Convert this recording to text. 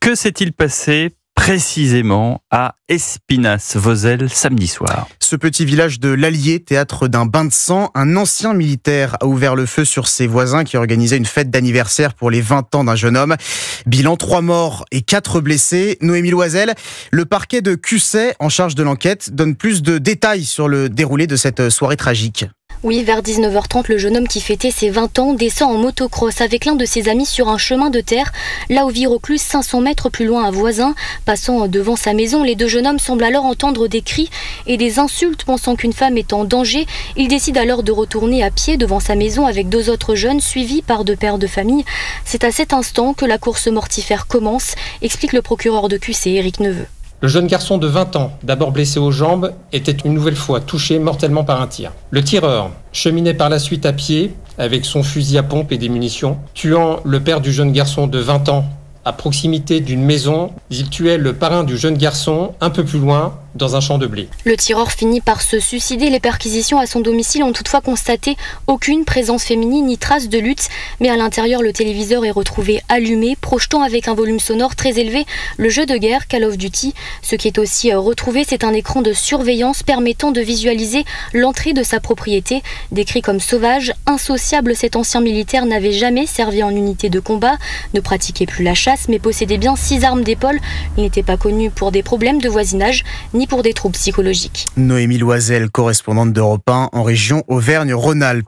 Que s'est-il passé précisément à Espinasse-Vozelle samedi soir? Ce petit village de l'Allier, théâtre d'un bain de sang, un ancien militaire a ouvert le feu sur ses voisins qui organisaient une fête d'anniversaire pour les 20 ans d'un jeune homme. Bilan 3 morts et 4 blessés. Noémie Loisel, le parquet de Cusset, en charge de l'enquête, donne plus de détails sur le déroulé de cette soirée tragique. Oui, vers 19h30, le jeune homme qui fêtait ses 20 ans descend en motocross avec l'un de ses amis sur un chemin de terre, là où vit reclus 500 mètres plus loin un voisin. Passant devant sa maison, les deux jeunes hommes semblent alors entendre des cris et des insultes, pensant qu'une femme est en danger. Ils décident alors de retourner à pied devant sa maison avec 2 autres jeunes, suivis par 2 pères de famille. C'est à cet instant que la course mortifère commence, explique le procureur de Cusset, Éric Neveu. Le jeune garçon de 20 ans, d'abord blessé aux jambes, était une nouvelle fois touché mortellement par un tir. Le tireur cheminait par la suite à pied avec son fusil à pompe et des munitions, tuant le père du jeune garçon de 20 ans à proximité d'une maison. Il tuait le parrain du jeune garçon un peu plus loin, dans un champ de blé. Le tireur finit par se suicider. Les perquisitions à son domicile ont toutefois constaté aucune présence féminine ni trace de lutte. Mais à l'intérieur, le téléviseur est retrouvé allumé, projetant avec un volume sonore très élevé le jeu de guerre Call of Duty. Ce qui est aussi retrouvé, c'est un écran de surveillance permettant de visualiser l'entrée de sa propriété. Décrit comme sauvage, insociable, cet ancien militaire n'avait jamais servi en unité de combat, ne pratiquait plus la chasse, mais possédait bien 6 armes d'épaule. Il n'était pas connu pour des problèmes de voisinage, ni pour des troubles psychologiques. Noémie Loisel, correspondante d'Europe 1 en région Auvergne-Rhône-Alpes.